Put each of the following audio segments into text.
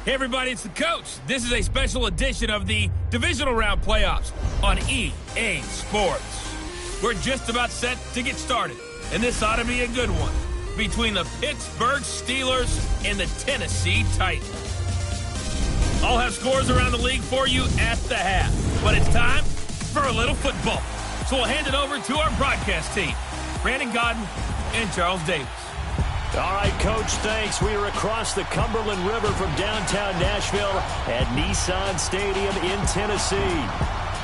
Hey everybody, it's the coach. This is a special edition of the Divisional Round Playoffs on EA Sports. We're just about set to get started, and this ought to be a good one between the Pittsburgh Steelers and the Tennessee Titans. I'll have scores around the league for you at the half, but it's time for a little football. So we'll hand it over to our broadcast team, Brandon Gaudin and Charles Davis. All right, Coach, thanks. We are across the Cumberland River from downtown Nashville at Nissan Stadium in Tennessee.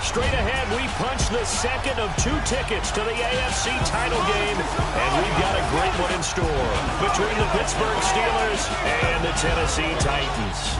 Straight ahead, we punch the second of 2 tickets to the AFC title game, and we've got a great one in store between the Pittsburgh Steelers and the Tennessee Titans.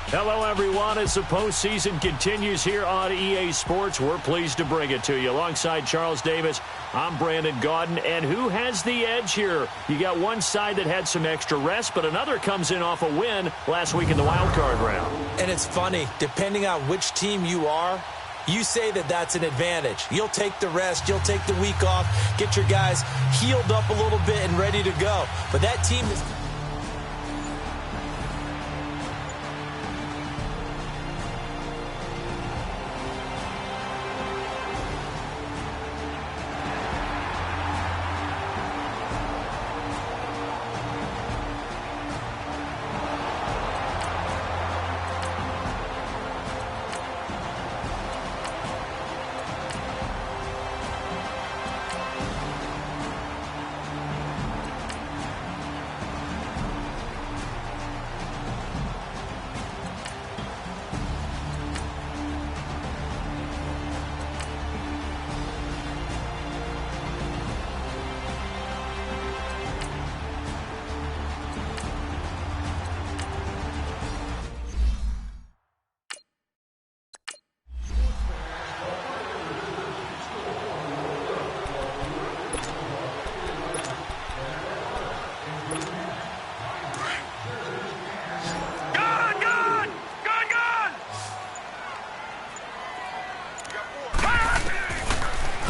Hello, everyone. As the postseason continues here on EA Sports, we're pleased to bring it to you. Alongside Charles Davis, I'm Brandon Gaudin. And who has the edge here? You got one side that had some extra rest, but another comes in off a win last week in the wild card round. And it's funny, depending on which team you are, you say that that's an advantage. You'll take the rest, you'll take the week off, get your guys healed up a little bit and ready to go. But that team is...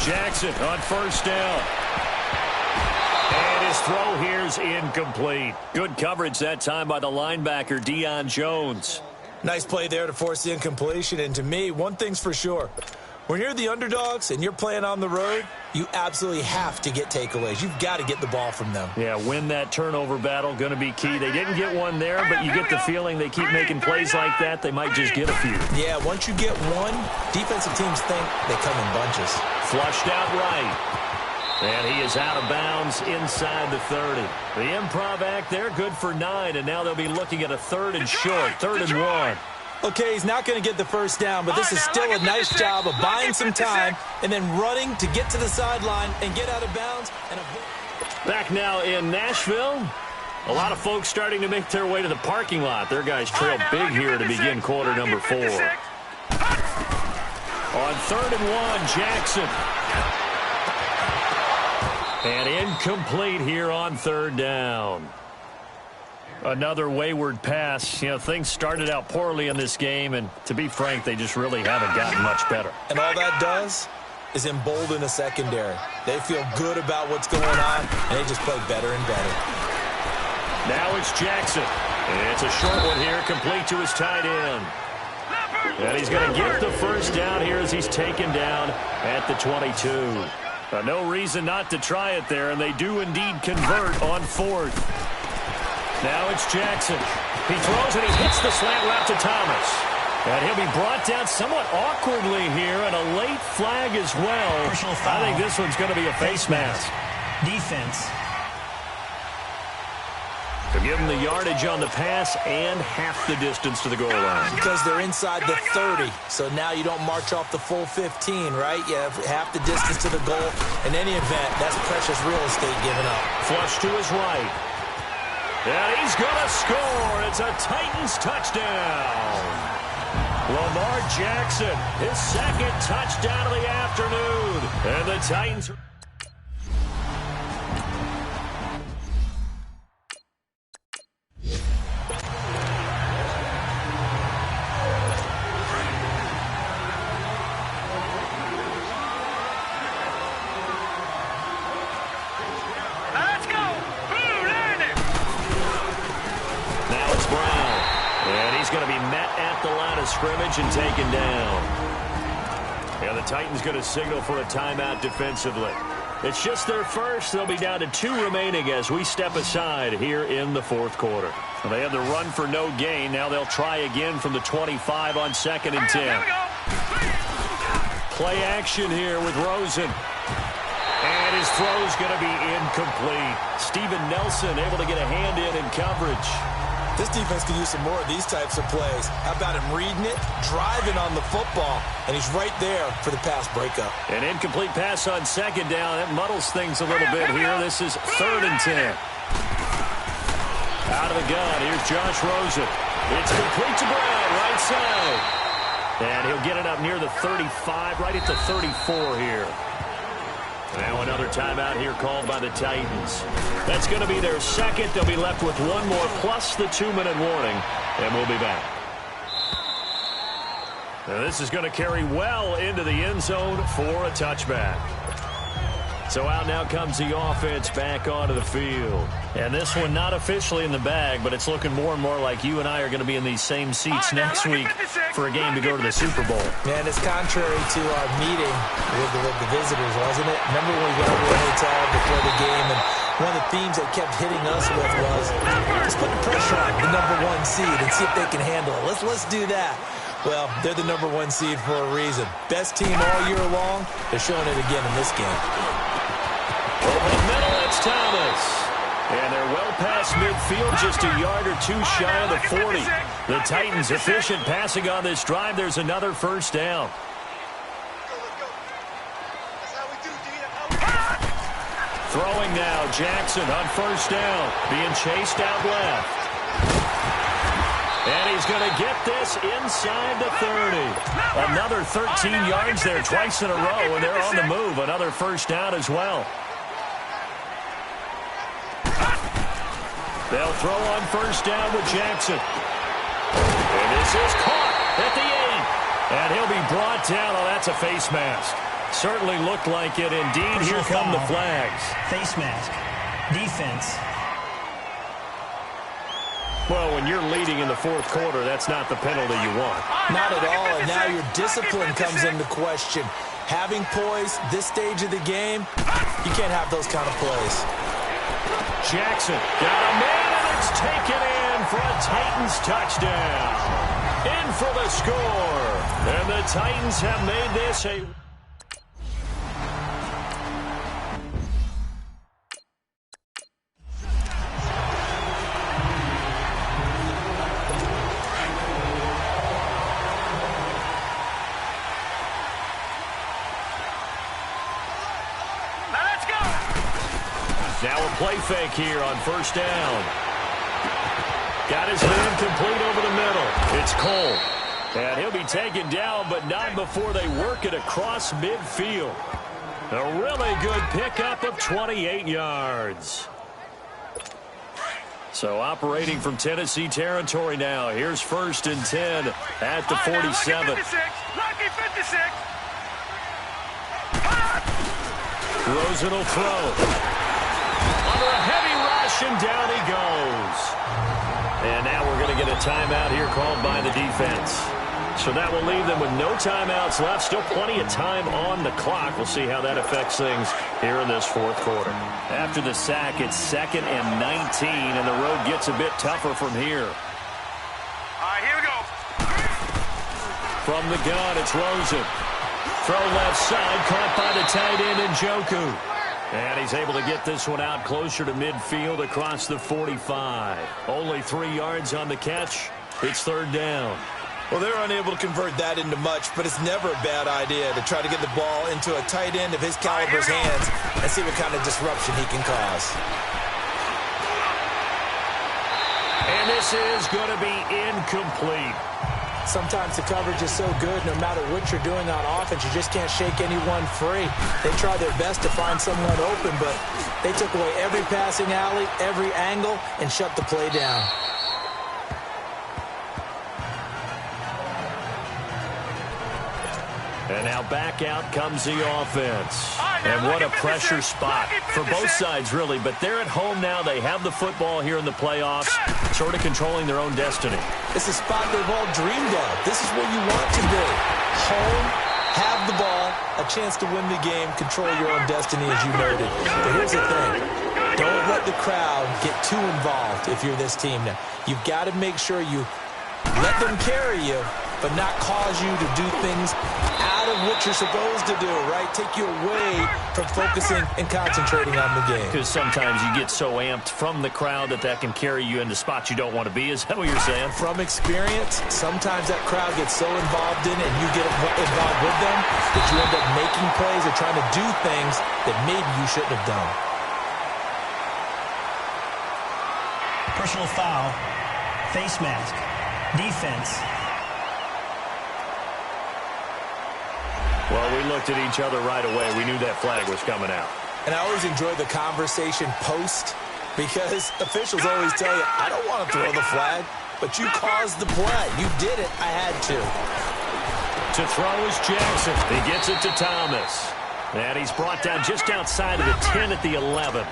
Jackson on first down. And his throw here is incomplete. Good coverage that time by the linebacker, Deion Jones. Nice play there to force the incompletion. And to me, one thing's for sure. When you're the underdogs and you're playing on the road, you absolutely have to get takeaways. You've got to get the ball from them. Yeah, win that turnover battle, going to be key. They didn't get one there, but you get the feeling they keep making plays like that, they might just get a few. Yeah, once you get one, defensive teams think they come in bunches. Flushed out right. And he is out of bounds inside the 30. The improv act there, good for 9, and now they'll be looking at a 3rd and short, 3rd and 1. Okay, he's not going to get the first down, but this is still a nice job of buying some time and then running to get to the sideline and get out of bounds. Back now in Nashville. A lot of folks starting to make their way to the parking lot. Their guys trail big here to begin quarter number 4. On 3rd and 1, Jackson. And incomplete here on 3rd down. Another wayward pass. You know, things started out poorly in this game, and to be frank, they just really haven't gotten much better. And all that does is embolden the secondary. They feel good about what's going on, and they just play better and better. Now it's Jackson. It's a short one here, complete to his tight end. And he's going to get the first down here as he's taken down at the 22. No reason not to try it there, and they do indeed convert on 4th. Now it's Jackson. He throws and he hits the slant route to Thomas. And he'll be brought down somewhat awkwardly here, and a late flag as well. I think this one's going to be a face mask. Defense. To give them the yardage on the pass and half the distance to the goal line. Because they're inside the 30, so now you don't march off the full 15, right? You have half the distance to the goal. In any event, that's precious real estate given up. Flush to his right. And he's going to score. It's a Titans touchdown. Lamar Jackson, his second touchdown of the afternoon. And the Titans... scrimmage and taken down. Yeah, the Titans going to signal for a timeout defensively. It's just their first. They'll be down to 2 remaining as we step aside here in the 4th quarter. Well, they had the run for no gain. Now they'll try again from the 25 on 2nd and 10. Play action here with Rosen. And his throw's going to be incomplete. Steven Nelson able to get a hand in coverage. This defense could use some more of these types of plays. How about him reading it, driving on the football, and he's right there for the pass breakup. An incomplete pass on 2nd down. That muddles things a little bit here. This is 3rd and 10. Out of the gun, here's Josh Rosen. It's complete to Brown, right side. And he'll get it up near the 35, right at the 34 here. Now another timeout here called by the Titans. That's going to be their second. They'll be left with one more plus the 2-minute warning, and we'll be back. Now this is going to carry well into the end zone for a touchback. So out now comes the offense back onto the field. And this one not officially in the bag, but it's looking more and more like you and I are going to be in these same seats next week for a game to go to the Super Bowl. Man, it's contrary to our meeting with the visitors, wasn't it? Remember when we went over to the hotel before the game, and one of the themes they kept hitting us with was, let's put the pressure on the #1 seed and see if they can handle it. Let's do that. Well, they're the #1 seed for a reason. Best team all year long. They're showing it again in this game. Over the middle, it's Thomas. And they're well past midfield, just a yard or 2 shy of the 40. The Titans efficient passing on this drive. There's another first down. Throwing now, Jackson on first down, being chased out left. And he's going to get this inside the 30. Another 13 yards there twice in a row, and they're on the move. Another first down as well. They'll throw on first down with Jackson. And this is caught at the 8. And he'll be brought down. Oh, that's a face mask. Certainly looked like it indeed. Here come the flags. Face mask. Defense. Well, when you're leading in the 4th quarter, that's not the penalty you want. Not at all, and now your discipline comes into question. Having poise this stage of the game, you can't have those kind of plays. Jackson got a man, and it's taken in for a Titans touchdown. In for the score. And the Titans have made this a... Now a play fake here on first down. Got his man complete over the middle. It's Cole. And he'll be taken down, but not before they work it across midfield. A really good pickup of 28 yards. So operating from Tennessee territory now. Here's 1st and 10 at the 47. Lucky 56. Rosen will throw. Under a heavy rush, and down he goes. And now we're going to get a timeout here called by the defense. So that will leave them with no timeouts left. Still plenty of time on the clock. We'll see how that affects things here in this 4th quarter. After the sack, it's 2nd and 19, and the road gets a bit tougher from here. All right, here we go. From the gun, it's Rosen. Throw left side, caught by the tight end Njoku. And he's able to get this one out closer to midfield across the 45. Only 3 yards on the catch. It's 3rd down. Well, they're unable to convert that into much, but it's never a bad idea to try to get the ball into a tight end of his caliber's hands and see what kind of disruption he can cause. And this is going to be incomplete. Sometimes the coverage is so good, no matter what you're doing on offense, you just can't shake anyone free. They try their best to find someone open, but they took away every passing alley, every angle, and shut the play down. And now back out comes the offense. And what a pressure spot for both sides, really. But they're at home now. They have the football here in the playoffs, sort of controlling their own destiny. It's a spot they've all dreamed of. This is where you want to be. Home, have the ball, a chance to win the game, control your own destiny, as you noted. But here's the thing. Don't let the crowd get too involved if you're this team now. You've got to make sure you let them carry you, but not cause you to do things out of what you're supposed to do, right? Take you away from focusing and concentrating on the game. Because sometimes you get so amped from the crowd that can carry you into spots you don't want to be. Is that what you're saying? From experience, sometimes that crowd gets so involved in it and you get involved with them that you end up making plays or trying to do things that maybe you shouldn't have done. Personal foul. Face mask. Defense. Well, we looked at each other right away. We knew that flag was coming out. And I always enjoy the conversation post because officials always tell you, I don't want to throw the flag, but you caused the play. You did it. I had to. To throw is Jackson. He gets it to Thomas. And he's brought down just outside of the 10 at the 11.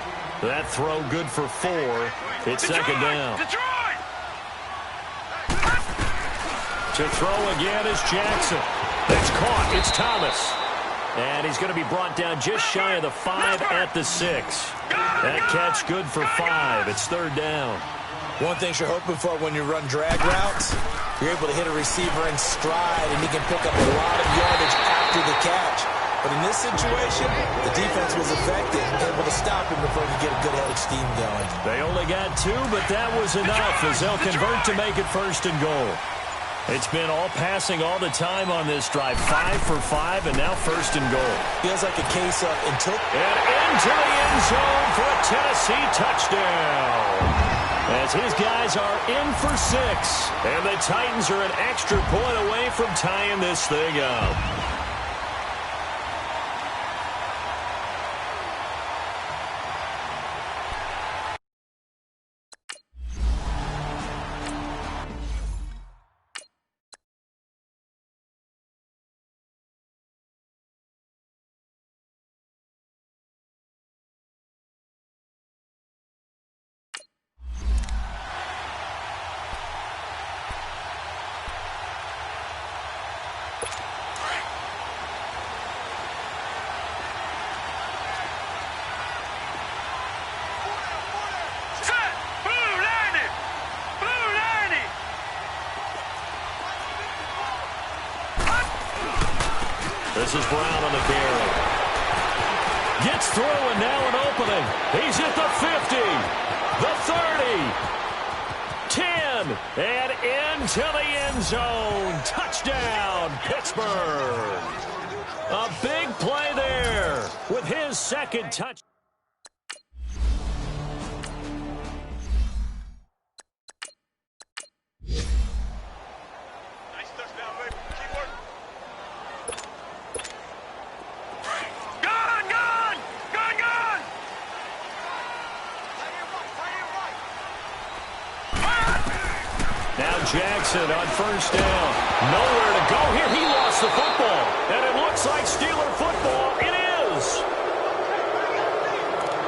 That throw good for 4. It's 2nd down. To throw again is Jackson. It's caught. It's Thomas. And he's going to be brought down just shy of the 5 at the 6. That catch good for 5. It's 3rd down. One thing you're hoping for when you run drag routes, you're able to hit a receiver in stride, and he can pick up a lot of yardage after the catch. But in this situation, the defense was effective, able to stop him before he could get a good head of steam going. They only got 2, but that was enough as they'll convert to make it 1st and goal. It's been all passing all the time on this drive. 5 for 5, and now 1st and goal. Feels like a case of And into the end zone for a Tennessee touchdown. As his guys are in for 6. And the Titans are an extra point away from tying this thing up. This is Brown on the carry. Gets through and now an opening. He's at the 50, the 30, 10, and into the end zone. Touchdown, Pittsburgh. A big play there with his 2nd touch. Jackson on first down. Nowhere to go here. He lost the football. And it looks like Steeler football. It is.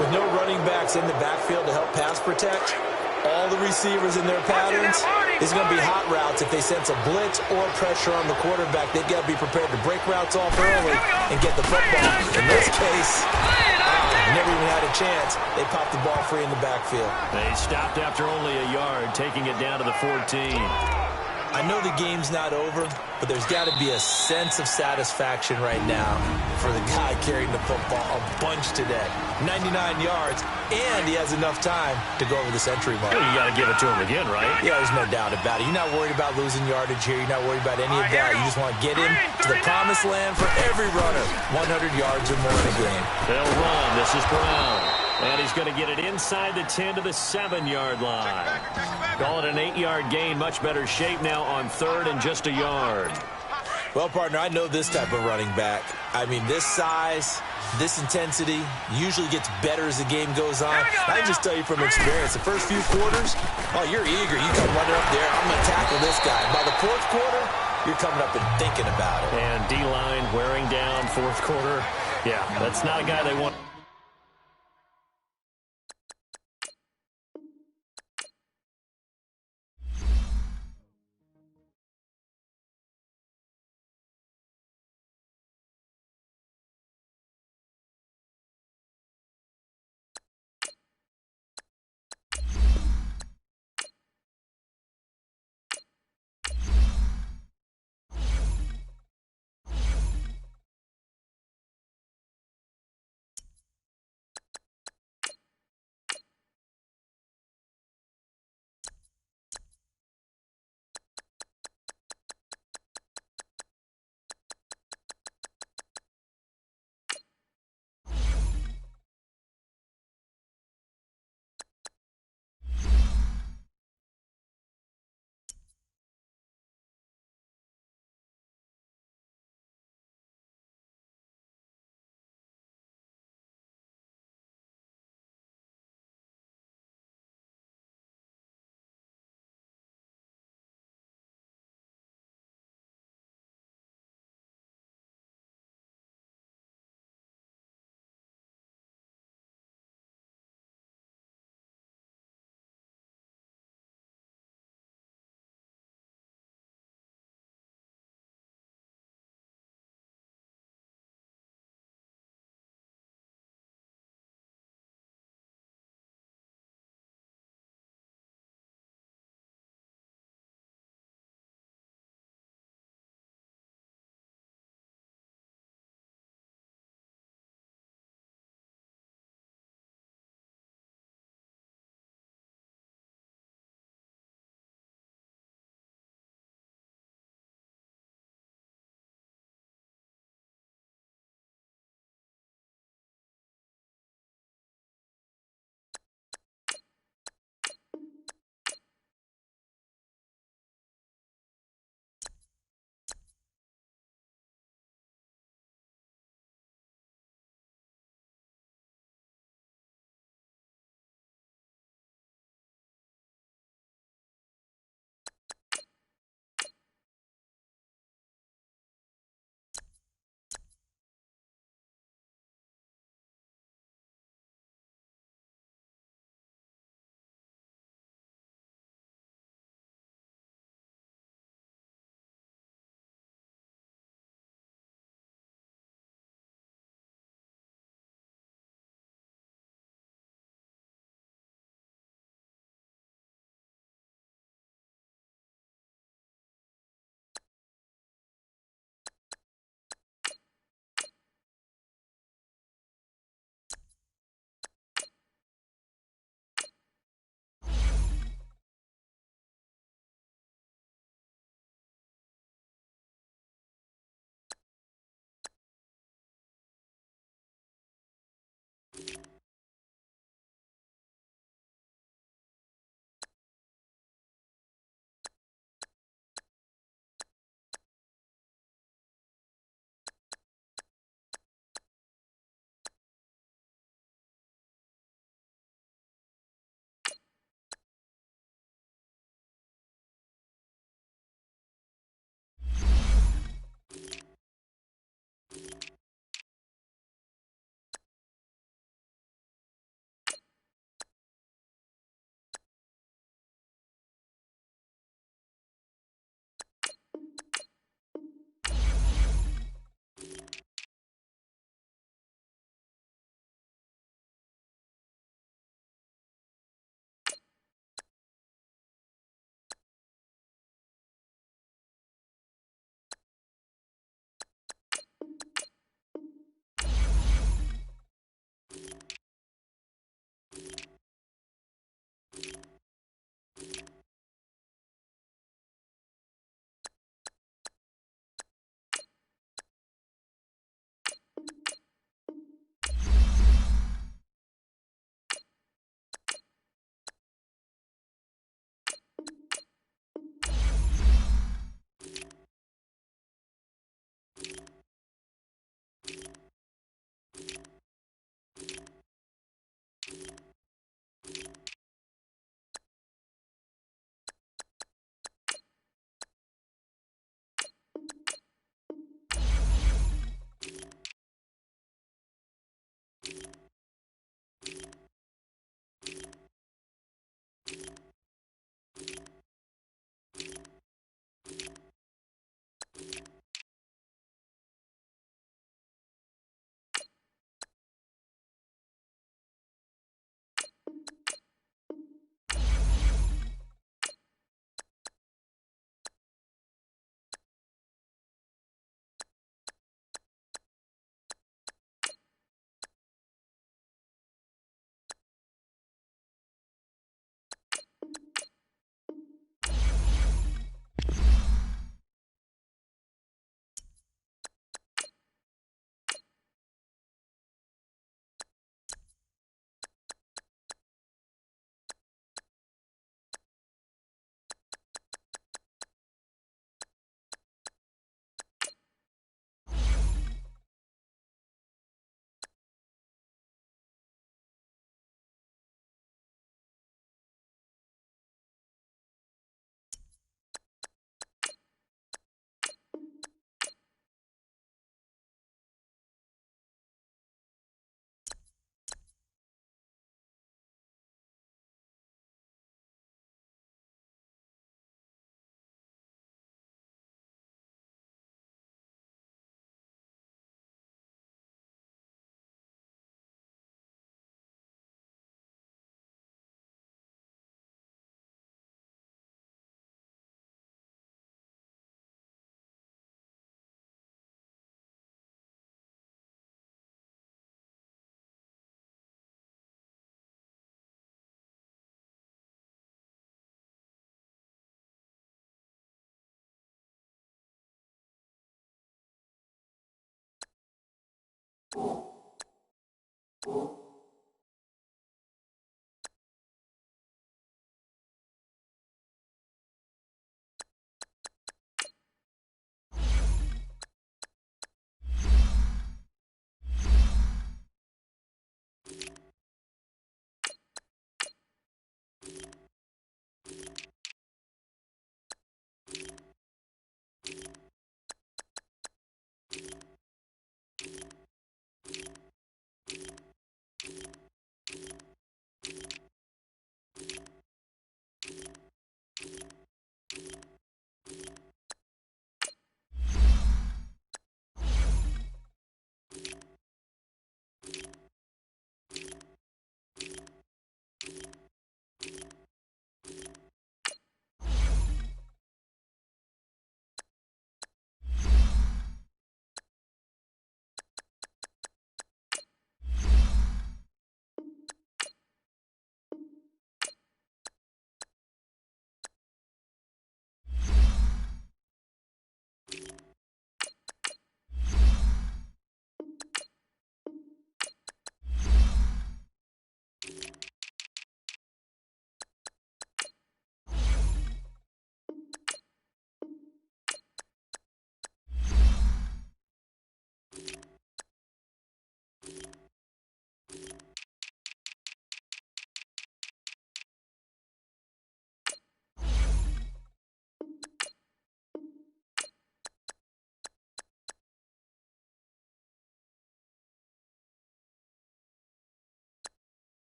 With no running backs in the backfield to help pass protect, all the receivers in their patterns, it's going to be hot routes if they sense a blitz or pressure on the quarterback. They've got to be prepared to break routes off early and get the football. In this case, never even had a chance. They popped the ball free in the backfield. They stopped after only a yard, taking it down to the 14. I know the game's not over, but there's got to be a sense of satisfaction right now for the guy carrying the football a bunch today. 99 yards, and he has enough time to go over the century mark. You got to give it to him again, right? Yeah, there's no doubt about it. You're not worried about losing yardage here. You're not worried about any of that. You just want to get him to the promised land for every runner. 100 yards or more in a game. They'll run. This is Brown. And he's going to get it inside the 10 to the 7-yard line. Call it an 8-yard gain. Much better shape now on third and just a yard. Well, partner, I know this type of running back. I mean, this size, this intensity usually gets better as the game goes on. I can just tell you from experience, the first few quarters, oh, you're eager. You come running up there, I'm going to tackle this guy. By the fourth quarter, you're coming up and thinking about it. And D-line wearing down fourth quarter. Yeah, that's not a guy they want.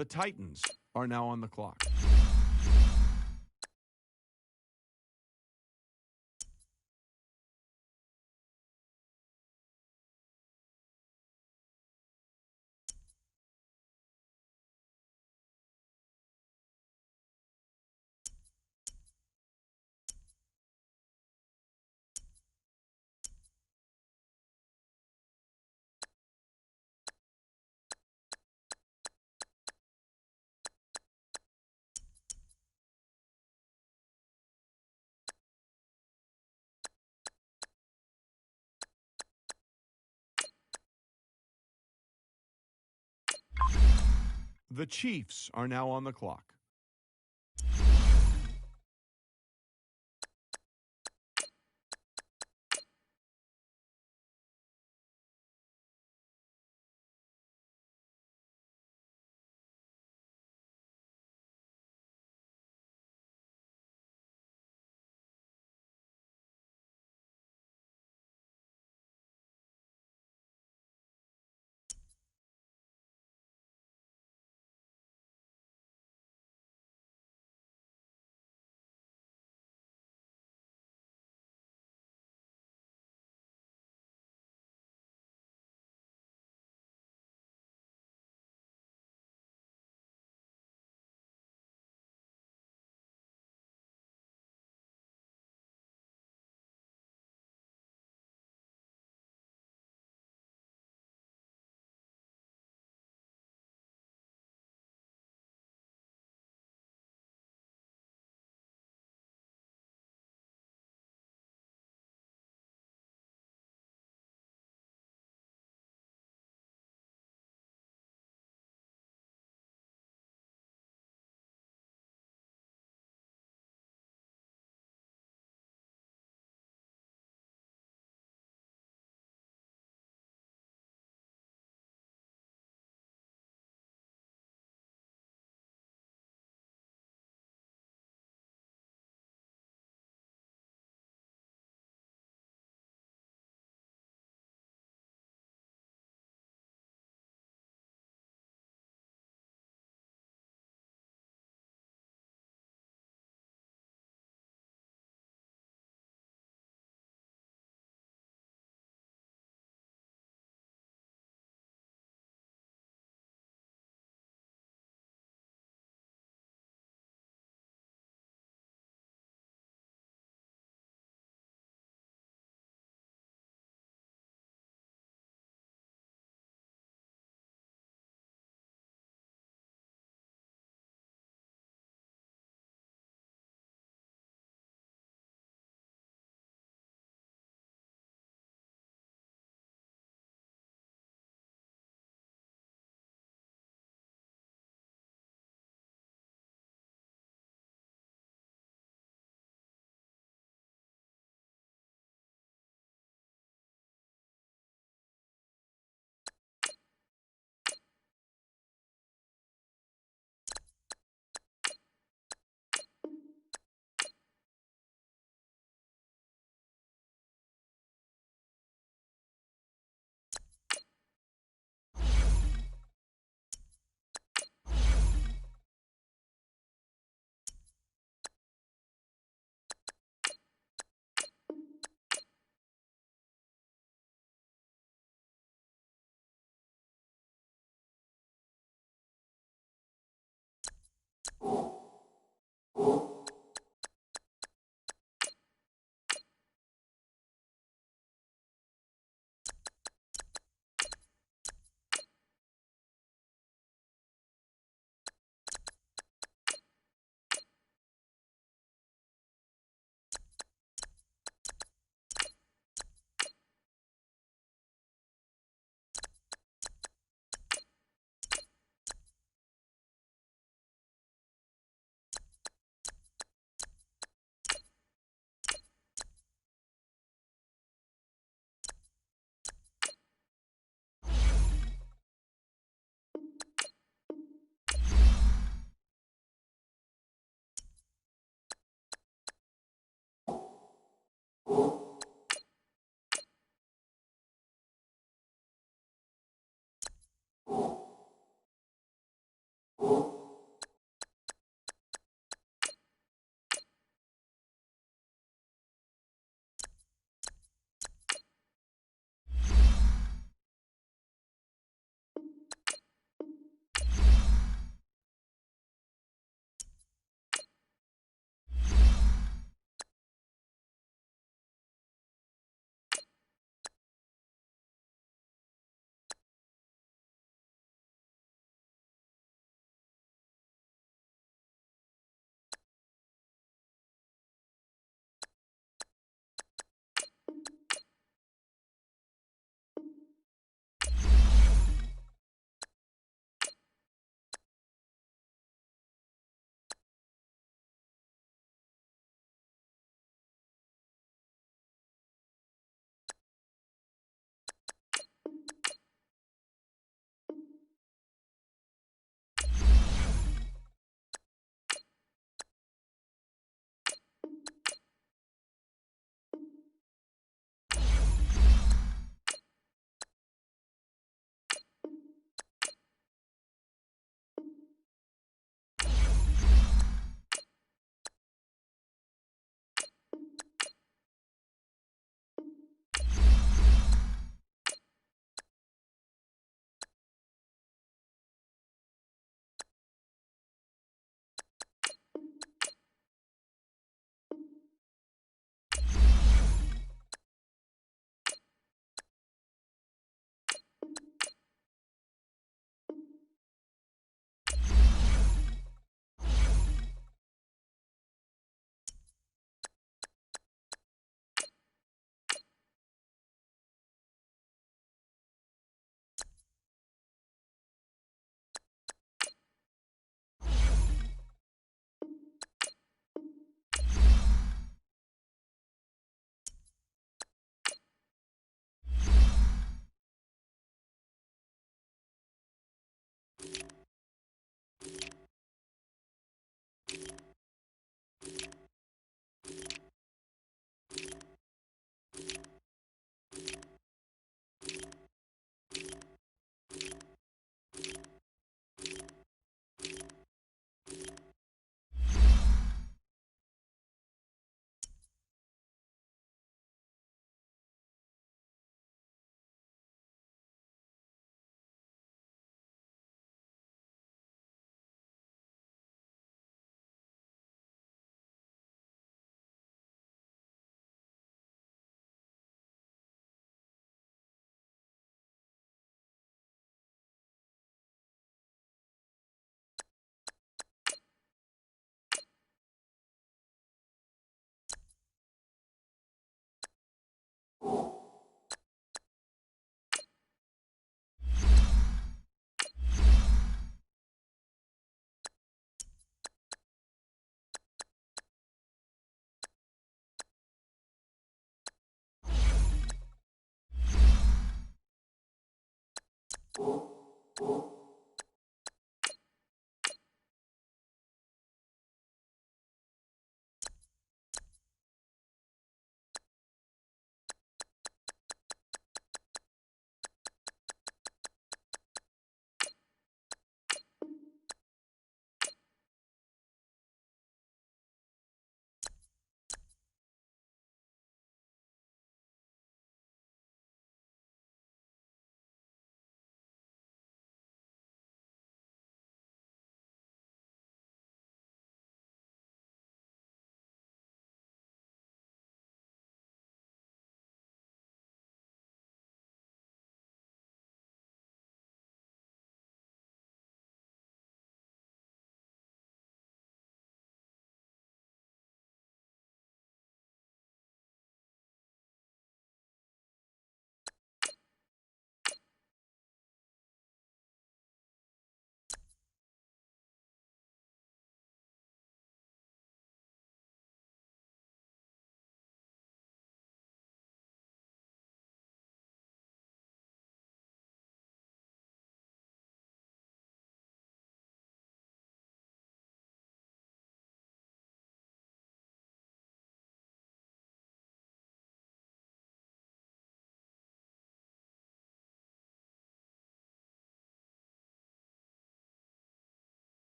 The Titans are now on the clock. The Chiefs are now on the clock.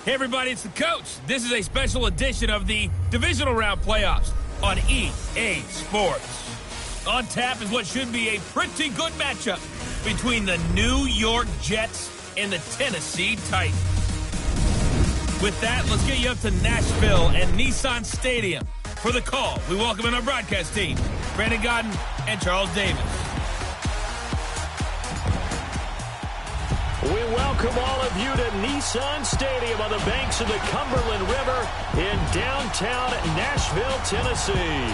Hey everybody, it's the coach. This is a special edition of the divisional round playoffs on EA Sports. On tap is what should be a pretty good matchup between the New York Jets and the Tennessee Titans. With that, let's get you up to Nashville and Nissan Stadium. For the call, we welcome in our broadcast team, Brandon Gaudin and Charles Davis. We welcome all of you to Nissan Stadium on the banks of the Cumberland River in downtown Nashville, Tennessee.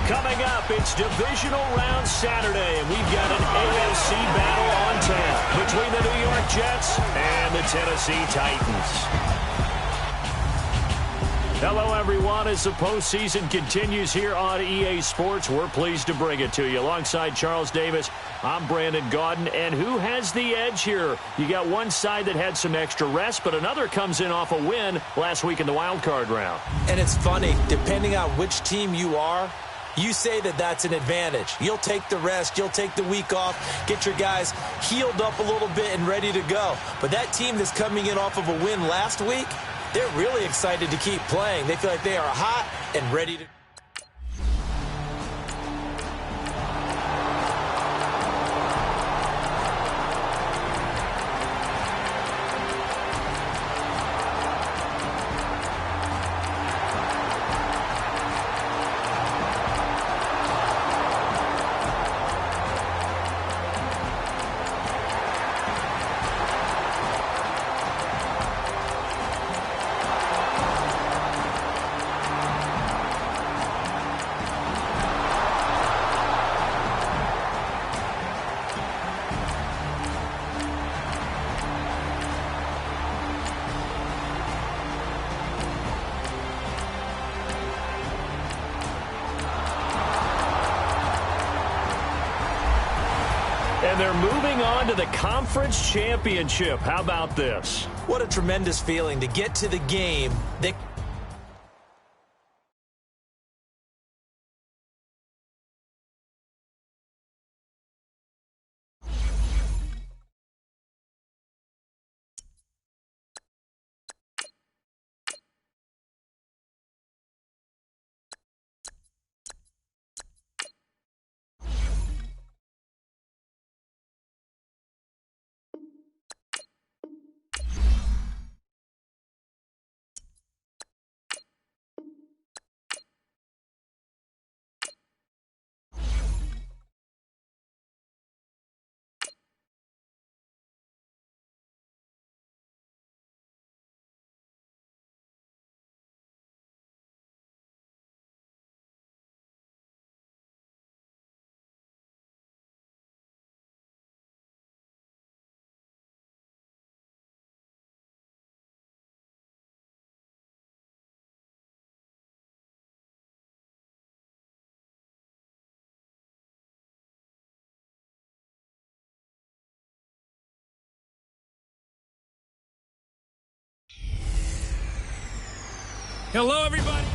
Coming up, it's Divisional Round Saturday, and we've got an AFC battle on tap between the New York Jets and the Tennessee Titans. Hello, everyone. As the postseason continues here on EA Sports, we're pleased to bring it to you. Alongside Charles Davis, I'm Brandon Gaudin. And who has the edge here? You got one side that had some extra rest, but another comes in off a win last week in the wild card round. And it's funny, depending on which team you are, you say that that's an advantage. You'll take the rest. You'll take the week off. Get your guys healed up a little bit and ready to go. But that team that's coming in off of a win last week, they're really excited to keep playing. They feel like they are hot and ready to... And they're moving on to the conference championship. How about this? What a tremendous feeling to get to the game. Hello, everybody.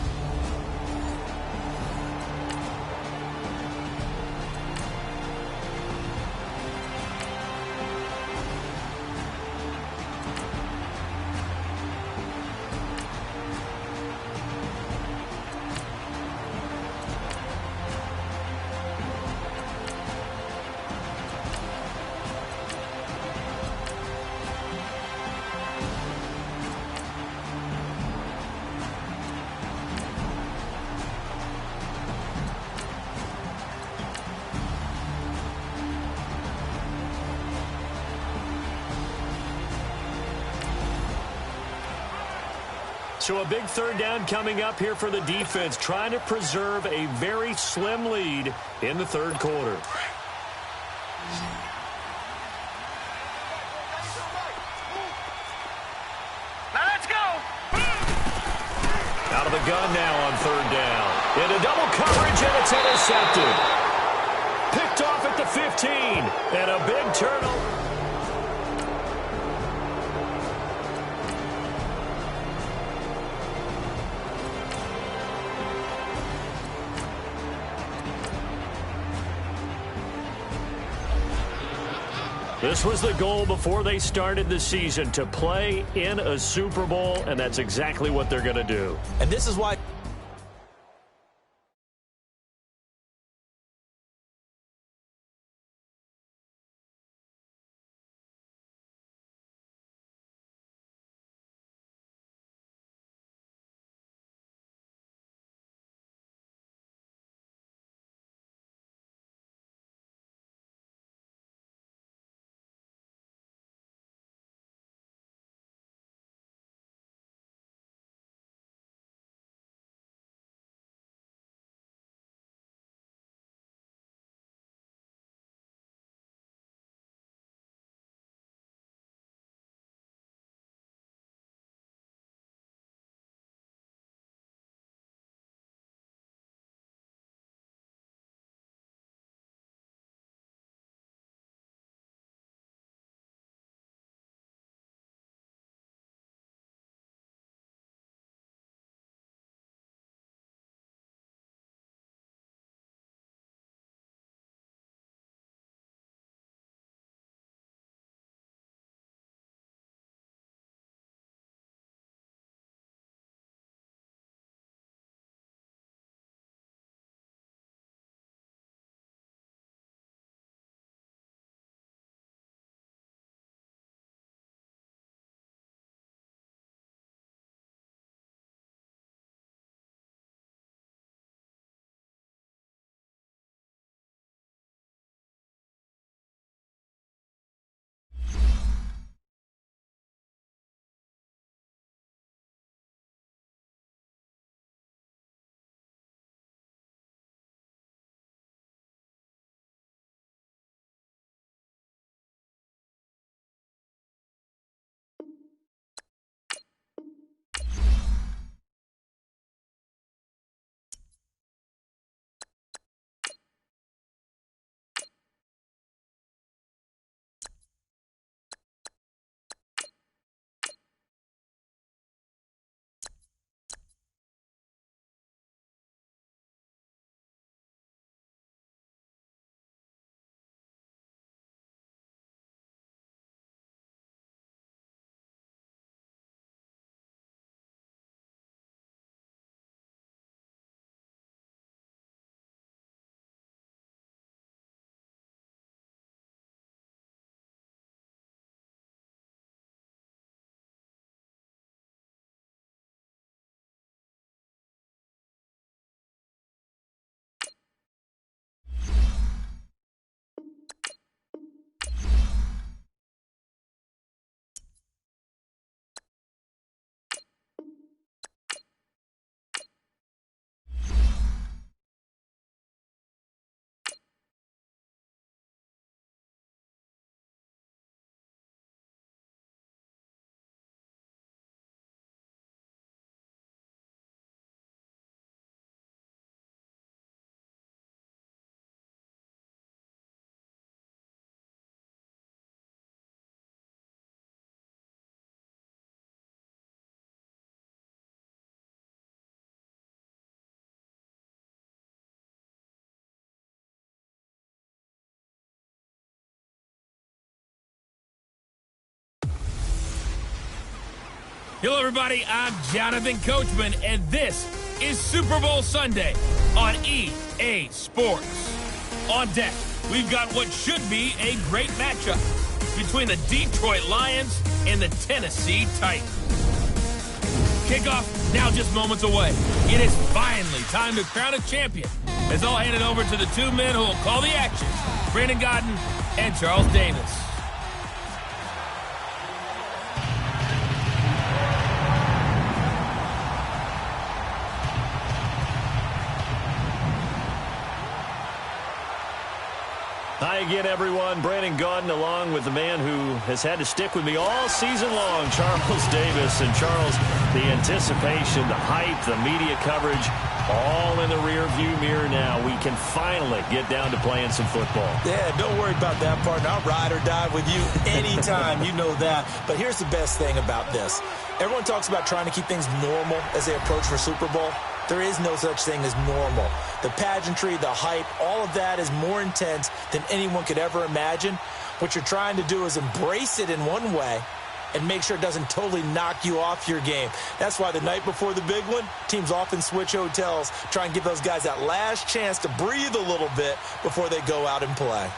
So a big third down coming up here for the defense, trying to preserve a very slim lead in the third quarter. Now let's go. Out of the gun now on third down. Into double coverage, and it's intercepted. Picked off at the 15, and a big turnover. This was the goal before they started the season, to play in a Super Bowl, and that's exactly what they're going to do. And this is why... Hello, everybody. I'm Jonathan Coachman, and this is Super Bowl Sunday on EA Sports. On deck, we've got what should be a great matchup between the Detroit Lions and the Tennessee Titans. Kickoff now just moments away. It is finally time to crown a champion, as I'll hand it over to the two men who will call the action, Brandon Gaudin and Charles Davis. Hi again, everyone. Brandon Gaudin along with the man who has had to stick with me all season long, Charles Davis. And Charles, the anticipation, the hype, the media coverage, all in the rearview mirror now. We can finally get down to playing some football. Yeah, don't worry about that, partner. I'll ride or die with you anytime. You know that. But here's the best thing about this. Everyone talks about trying to keep things normal as they approach for Super Bowl. There is no such thing as normal. The pageantry, the hype, all of that is more intense than anyone could ever imagine. What you're trying to do is embrace it in one way and make sure it doesn't totally knock you off your game. That's why the night before the big one, teams often switch hotels, try and give those guys that last chance to breathe a little bit before they go out and play.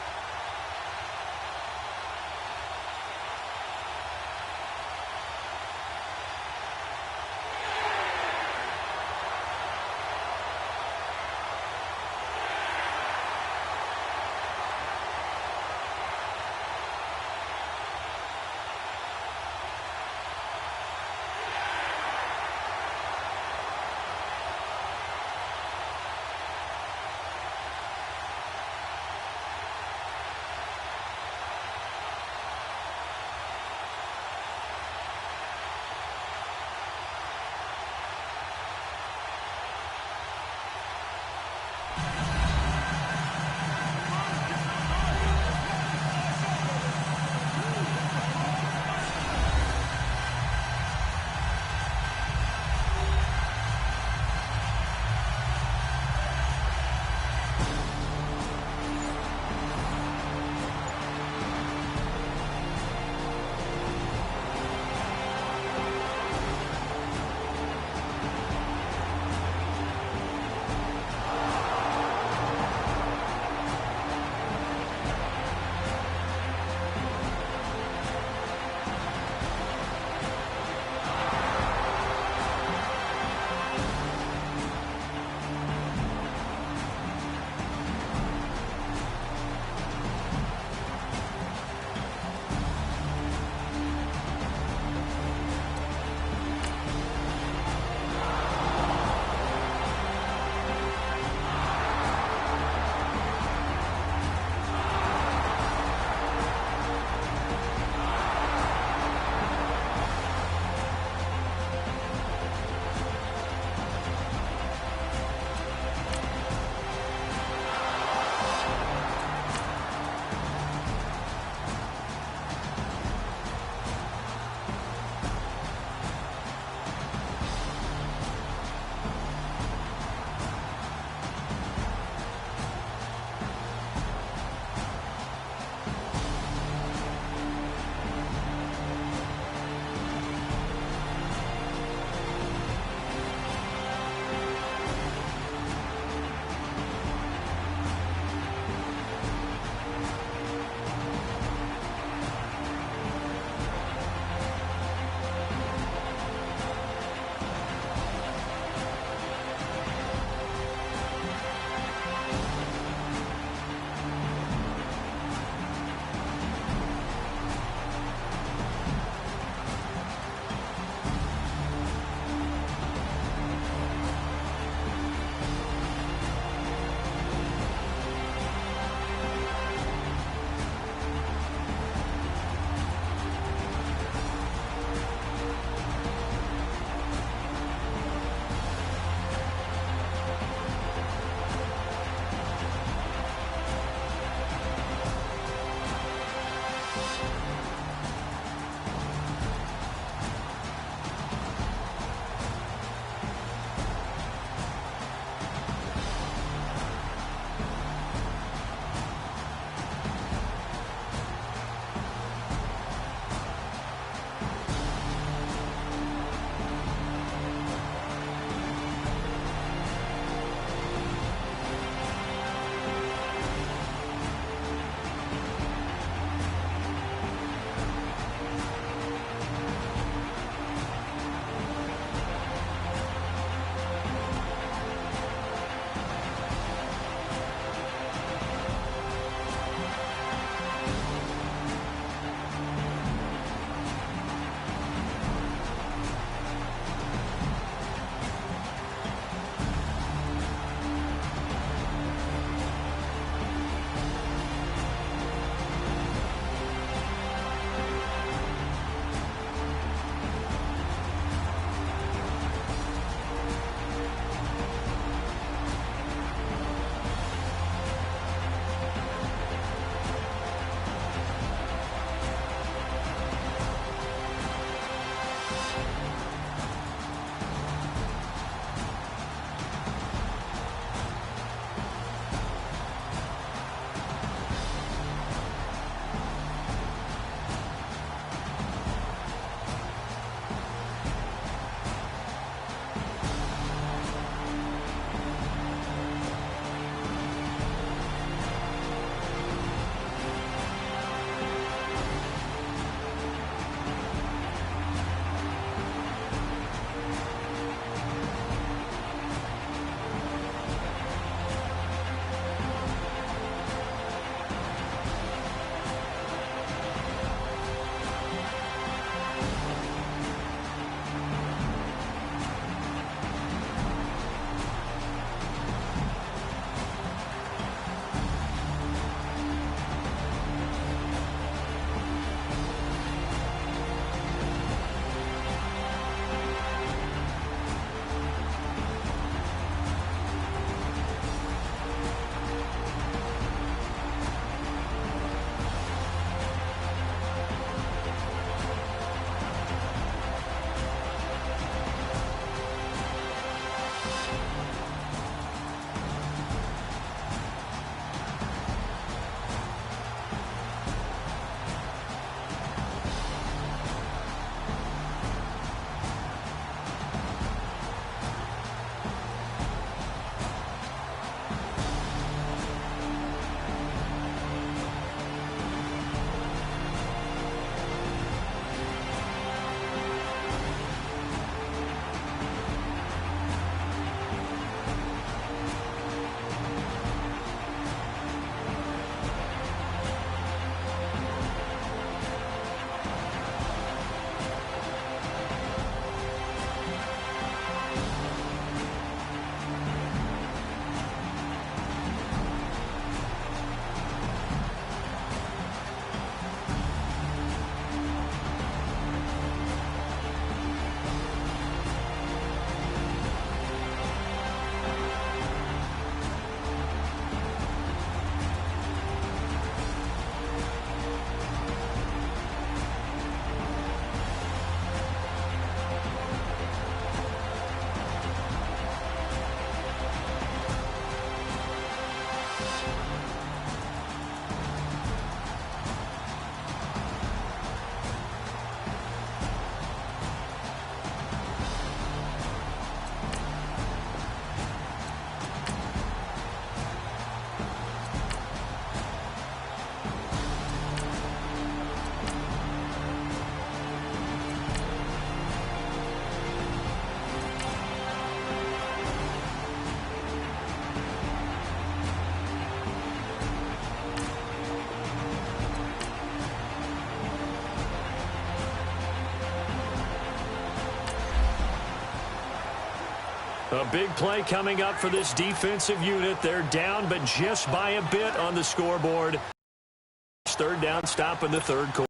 A big play coming up for this defensive unit. They're down, but just by a bit on the scoreboard. Third down stop in the third quarter.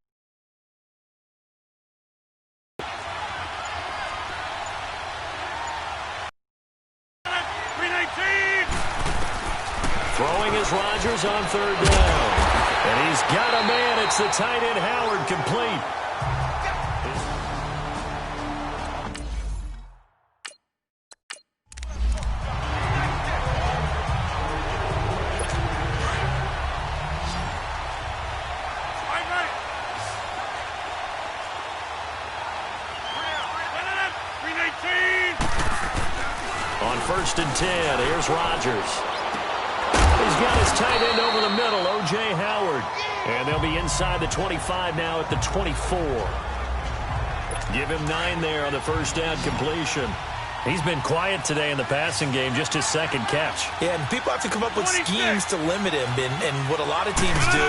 Throwing is Rodgers on third down. And he's got a man. It's the tight end Howard, complete. On 1st and 10, here's Rodgers. He's got his tight end over the middle, O.J. Howard. And they'll be inside the 25 now at the 24. Give him 9 there on the first down completion. He's been quiet today in the passing game, just his second catch. Yeah, and people have to come up with schemes to limit him. And what a lot of teams do,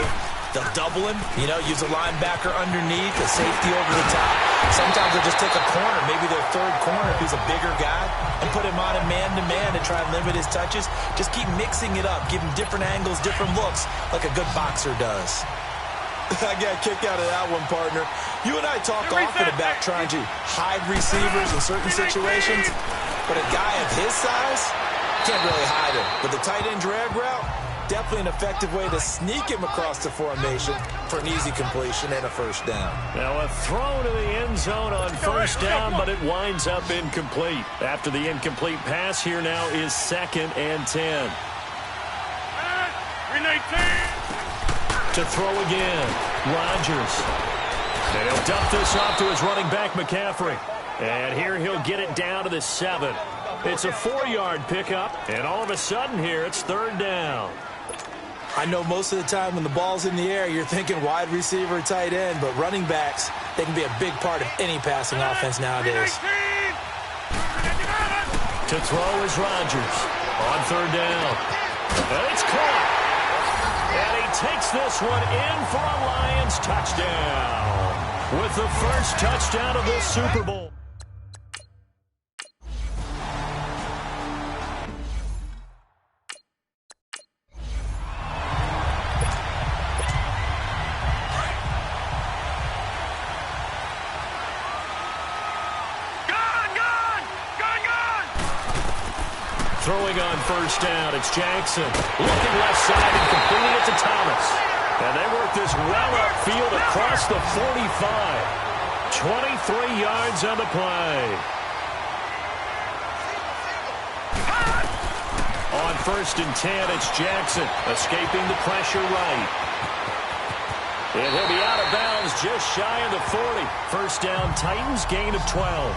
they'll double him, use a linebacker underneath, a safety over the top. Sometimes they'll just take a corner, maybe their third corner if he's a bigger guy, and put him on a man-to-man to try and limit his touches. Just keep mixing it up, give him different angles, different looks, like a good boxer does. I got a kick out of that one, partner. You and I talk often about trying to hide receivers in certain situations, but a guy of his size can't really hide him. But the tight end drag route, definitely an effective way to sneak him across the formation for an easy completion and a first down. Now a throw to the end zone on first down, but it winds up incomplete. After the incomplete pass, here now is 2nd and 10. To throw again, Rodgers. And he'll dump this off to his running back, McCaffrey. And here he'll get it down to the 7. It's a 4-yard pickup, and all of a sudden here it's 3rd down. I know most of the time when the ball's in the air, you're thinking wide receiver, tight end, but running backs, they can be a big part of any passing offense nowadays. To throw is Rodgers on 3rd down. And it's caught. And he takes this one in for a Lions touchdown with the first touchdown of this Super Bowl. Throwing on first down, it's Jackson. Looking left side and completing it to Thomas. And they work this well upfield across the 45. 23 yards on the play. On 1st and 10, it's Jackson escaping the pressure right. And he'll be out of bounds just shy of the 40. First down, Titans, gain of 12.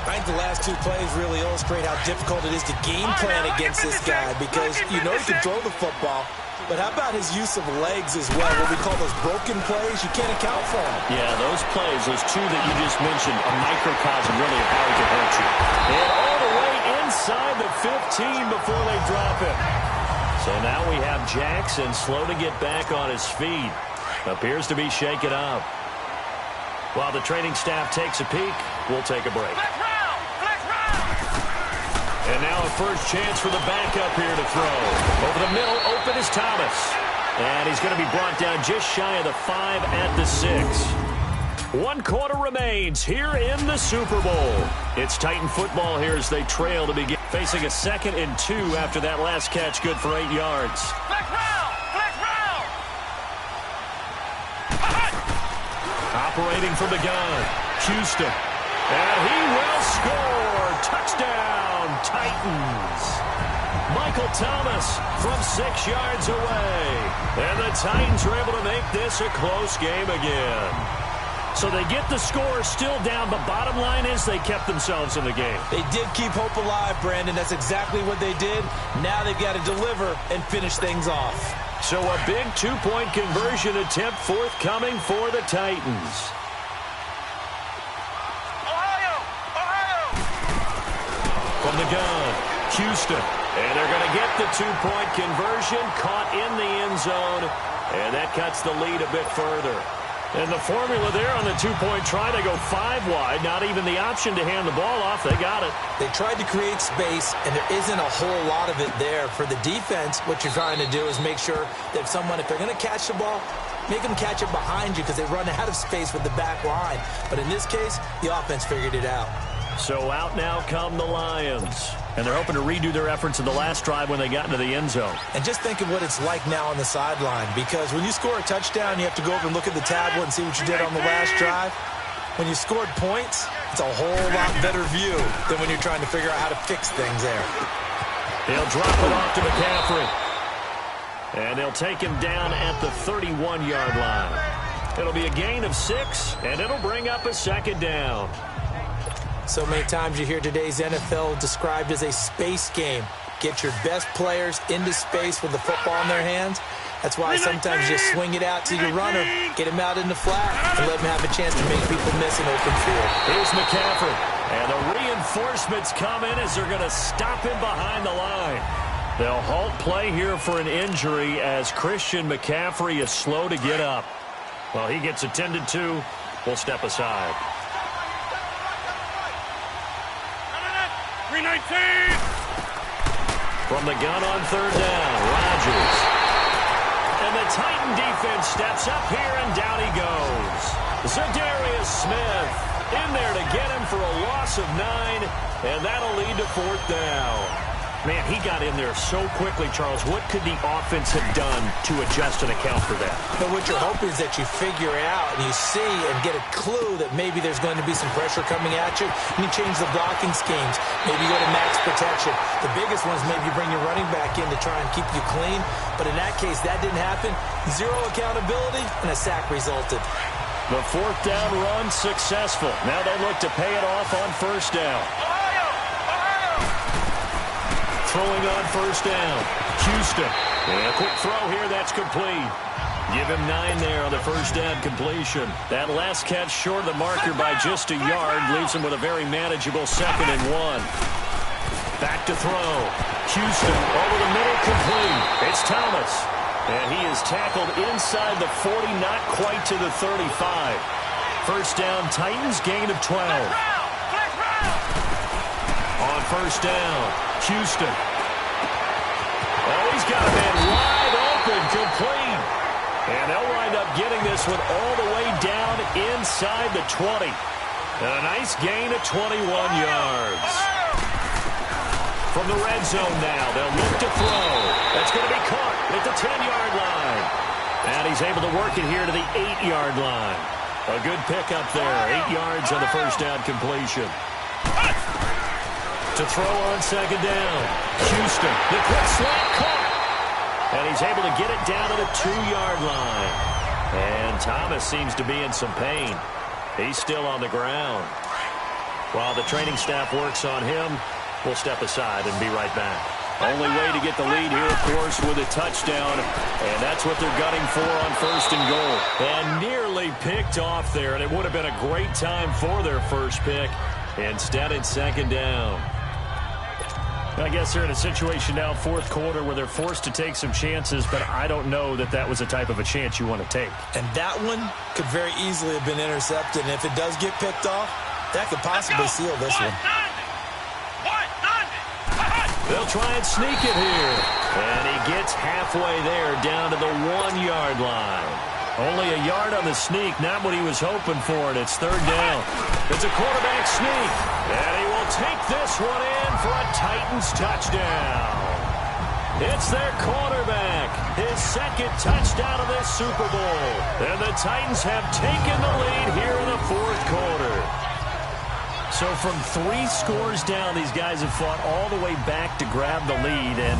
I think the last 2 plays really illustrate how difficult it is to game plan against this guy because he can throw the football, but how about his use of legs as well? What we call those broken plays, you can't account for them. Yeah, those plays, those 2 that you just mentioned, a microcosm really of how he can hurt you. And all the way inside the 15 before they drop it. So now we have Jackson slow to get back on his feet. Appears to be shaken up. While the training staff takes a peek, we'll take a break. And now a first chance for the backup here to throw. Over the middle, open is Thomas. And he's going to be brought down just shy of the 5 at the 6. 1 quarter remains here in the Super Bowl. It's Titan football here as they trail to begin. Facing a 2nd and 2 after that last catch, good for 8 yards. Operating from the gun, Houston. And he will score. Touchdown, Titans. Michael Thomas from 6 yards away. And the Titans are able to make this a close game again. So they get the score still down, but bottom line is they kept themselves in the game. They did keep hope alive, Brandon. That's exactly what they did. Now they've got to deliver and finish things off. So a big 2-point conversion attempt forthcoming for the Titans. Ohio! From the gun, Houston. And they're going to get the 2-point conversion, caught in the end zone. And that cuts the lead a bit further. And the formula there on the two-point try, they go 5 wide. Not even the option to hand the ball off. They got it. They tried to create space, and there isn't a whole lot of it there. For the defense, what you're trying to do is make sure that if they're going to catch the ball, make them catch it behind you because they run out of space with the back line. But in this case, the offense figured it out. So out now come the Lions. And they're hoping to redo their efforts in the last drive when they got into the end zone. And just think of what it's like now on the sideline, because when you score a touchdown, you have to go over and look at the tablet and see what you did on the last drive. When you scored points, it's a whole lot better view than when you're trying to figure out how to fix things there. He'll drop it off to McCaffrey. And they'll take him down at the 31-yard line. It'll be a gain of 6, and it'll bring up a second down. So many times you hear today's NFL described as a space game. Get your best players into space with the football in their hands. That's why sometimes you just swing it out to your runner, get him out in the flat, and let him have a chance to make people miss an open field. Here's McCaffrey. And the reinforcements come in as they're going to stop him behind the line. They'll halt play here for an injury as Christian McCaffrey is slow to get up. Well, he gets attended to. We'll step aside. 319! From the gun on third down, Rodgers. And the Titan defense steps up here, and down he goes. Za'Darius Smith in there to get him for a loss of 9, and that'll lead to 4th down. Man, he got in there so quickly, Charles. What could the offense have done to adjust and account for that? But what you're hoping is that you figure out and you see and get a clue that maybe there's going to be some pressure coming at you, and you change the blocking schemes. Maybe you go to max protection. The biggest one is maybe you bring your running back in to try and keep you clean. But in that case, that didn't happen. 0 accountability, and a sack resulted. The 4th down run successful. Now they look to pay it off on 1st down. Throwing on 1st down. Houston. And a quick throw here. That's complete. Give him 9 there on the 1st down completion. That last catch short of the marker by just a yard leaves him with a very manageable 2nd and 1. Back to throw. Houston over the middle, complete. It's Thomas. And he is tackled inside the 40, not quite to the 35. 1st down, Titans, gain of 12. On 1st down, Houston. Oh, he's got a man wide open, complete. And they'll wind up getting this one all the way down inside the 20. And a nice gain of 21 yards. From the red zone now, they'll look to throw. That's going to be caught at the 10-yard line. And he's able to work it here to the 8-yard line. A good pickup there, 8 yards on the 1st down completion. To throw on 2nd down. Houston, the quick slant caught. And he's able to get it down to the 2-yard line. And Thomas seems to be in some pain. He's still on the ground. While the training staff works on him, we'll step aside and be right back. Only way to get the lead here, of course, with a touchdown. And that's what they're gunning for on 1st and goal. And nearly picked off there. And it would have been a great time for their first pick. Instead, it's 2nd down. I guess they're in a situation now, 4th quarter, where they're forced to take some chances, but I don't know that that was the type of a chance you want to take. And that one could very easily have been intercepted. And if it does get picked off, that could possibly seal this one. They'll try and sneak it here. And he gets halfway there, down to the 1-yard line. Only a yard on the sneak, not what he was hoping for, and it's 3rd down. It's a quarterback sneak, and he will take this one in for a Titans touchdown. It's their quarterback, his 2nd touchdown of this Super Bowl. And the Titans have taken the lead here in the 4th quarter. So from 3 scores down, these guys have fought all the way back to grab the lead, and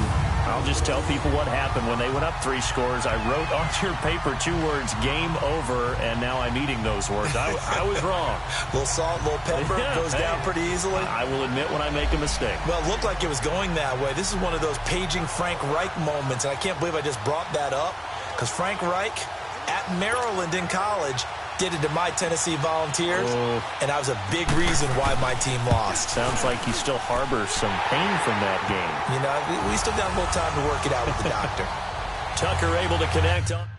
I'll just tell people what happened when they went up 3 scores. I wrote onto your paper 2 words, game over, and now I'm eating those words. I was wrong. A little salt, a little pepper, goes down pretty easily. I will admit when I make a mistake. Well, it looked like it was going that way. This is one of those paging Frank Reich moments, and I can't believe I just brought that up, because Frank Reich at Maryland in college did it to my Tennessee Volunteers, and that was a big reason why my team lost. Sounds like you still harbor some pain from that game. You know, we still got a little time to work it out with the doctor. Tucker able to connect on.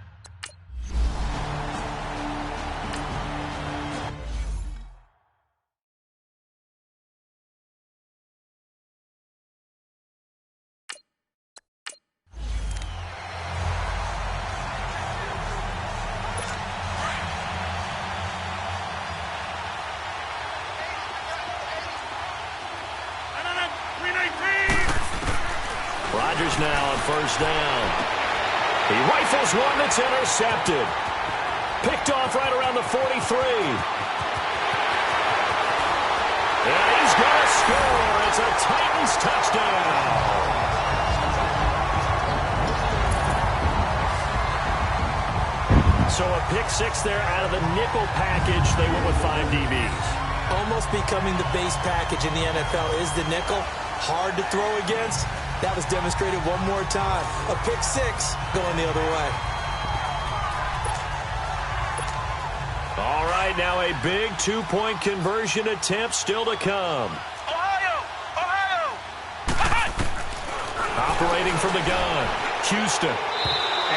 Rodgers now on first down. He rifles one that's intercepted. Picked off right around the 43. And he's going to score. It's a Titans touchdown. So a pick six there out of the nickel package. They went with 5 DBs. Almost becoming the base package in the NFL is the nickel. Hard to throw against. That was demonstrated one more time. A pick six going the other way. All right, now a big two-point conversion attempt still to come. Ohio! Ohio! Operating from the gun, Houston.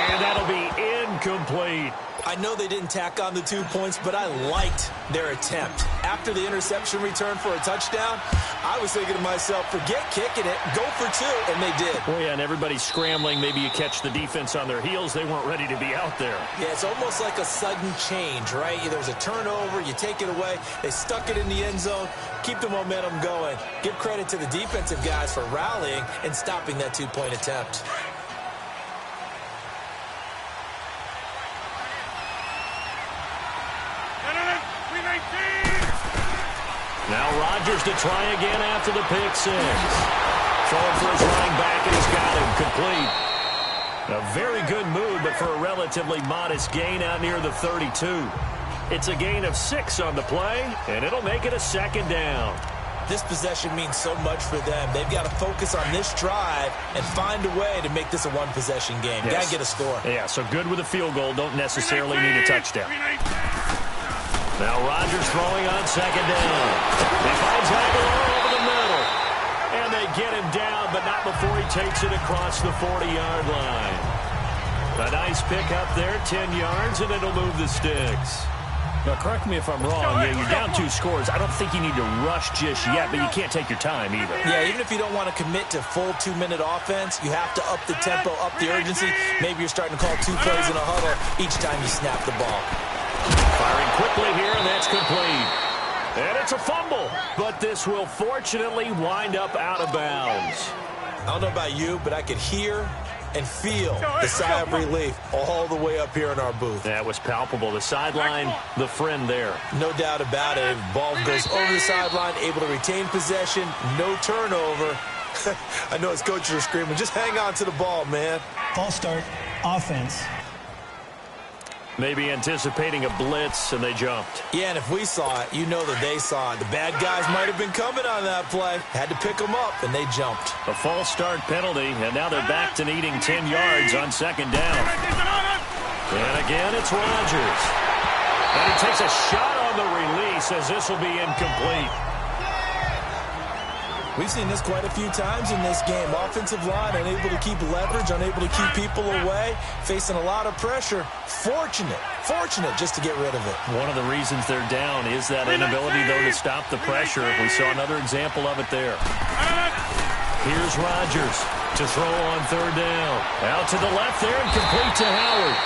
And that'll be incomplete. I know they didn't tack on the 2 points, but I liked their attempt. After the interception return for a touchdown, I was thinking to myself, forget kicking it, go for 2, and they did. Well, yeah, and everybody's scrambling. Maybe you catch the defense on their heels. They weren't ready to be out there. Yeah, it's almost like a sudden change, right? There's a turnover, you take it away, they stuck it in the end zone, keep the momentum going. Give credit to the defensive guys for rallying and stopping that 2-point attempt. Now Rodgers to try again after the pick six. Throwing for his running back, and he's got him complete. A very good move, but for a relatively modest gain out near the 32. It's a gain of 6 on the play, and it'll make it a second down. This possession means so much for them. They've got to focus on this drive and find a way to make this a one-possession game. Yes. Got to get a score. Yeah, so good with a field goal. Don't necessarily need a touchdown. Now Rodgers throwing on second down. He finds Aguilar over the middle. And they get him down, but not before he takes it across the 40-yard line. A nice pick up there, 10 yards, and it'll move the sticks. Now, correct me if I'm wrong. Yeah, you're down 2 scores. I don't think you need to rush just yet, but you can't take your time either. Yeah, even if you don't want to commit to full 2-minute offense, you have to up the tempo, up the urgency. Maybe you're starting to call 2 plays in a huddle each time you snap the ball. Firing quickly here, and that's complete. And it's a fumble, but this will fortunately wind up out of bounds. I don't know about you, but I could hear and feel the sigh of relief all the way up here in our booth. That was palpable. The sideline, the friend there. No doubt about it. Ball goes over the sideline, able to retain possession, no turnover. I know his coaches are screaming, just hang on to the ball, man. False start, offense. Maybe anticipating a blitz, and they jumped. Yeah, and if we saw it, you know that they saw it. The bad guys might have been coming on that play. Had to pick them up, and they jumped. A false start penalty, and now they're back to needing 10 yards on second down. And again, it's Rodgers. And he takes a shot on the release as this will be incomplete. We've seen this quite a few times in this game. Offensive line unable to keep leverage, unable to keep people away, facing a lot of pressure. Fortunate just to get rid of it. One of the reasons they're down is that inability, though, to stop the pressure. We saw another example of it there. Here's Rodgers to throw on third down. Out to the left there and complete to Howard.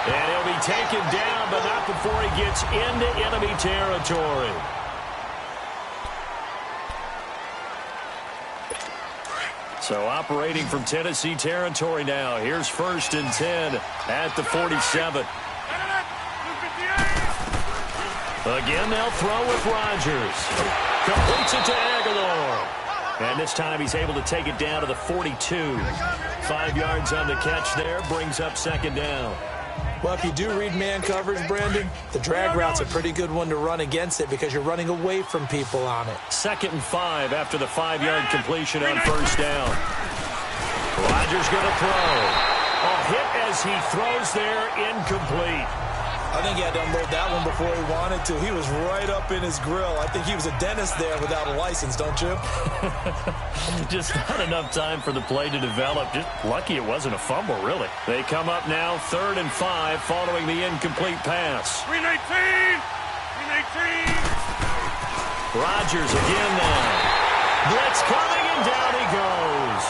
And he'll be taken down, but not before he gets into enemy territory. So operating from Tennessee territory now. Here's 1st and 10 at the 47. Again, they'll throw with Rodgers. Completes it to Aguilar. And this time he's able to take it down to the 42. 5 yards on the catch there. Brings up second down. Well, if you do read man coverage, Brandon, the drag route's a pretty good one to run against it because you're running away from people on it. 2nd and 5 after the 5-yard completion on first down. Rodgers going to throw. A hit as he throws there, incomplete. I think he had to unload that one before he wanted to. He was right up in his grill. I think he was a dentist there without a license, don't you? Just not enough time for the play to develop. Just lucky it wasn't a fumble, really. They come up now 3rd and 5 following the incomplete pass. 319! Rodgers again now. Blitz coming, and down he goes.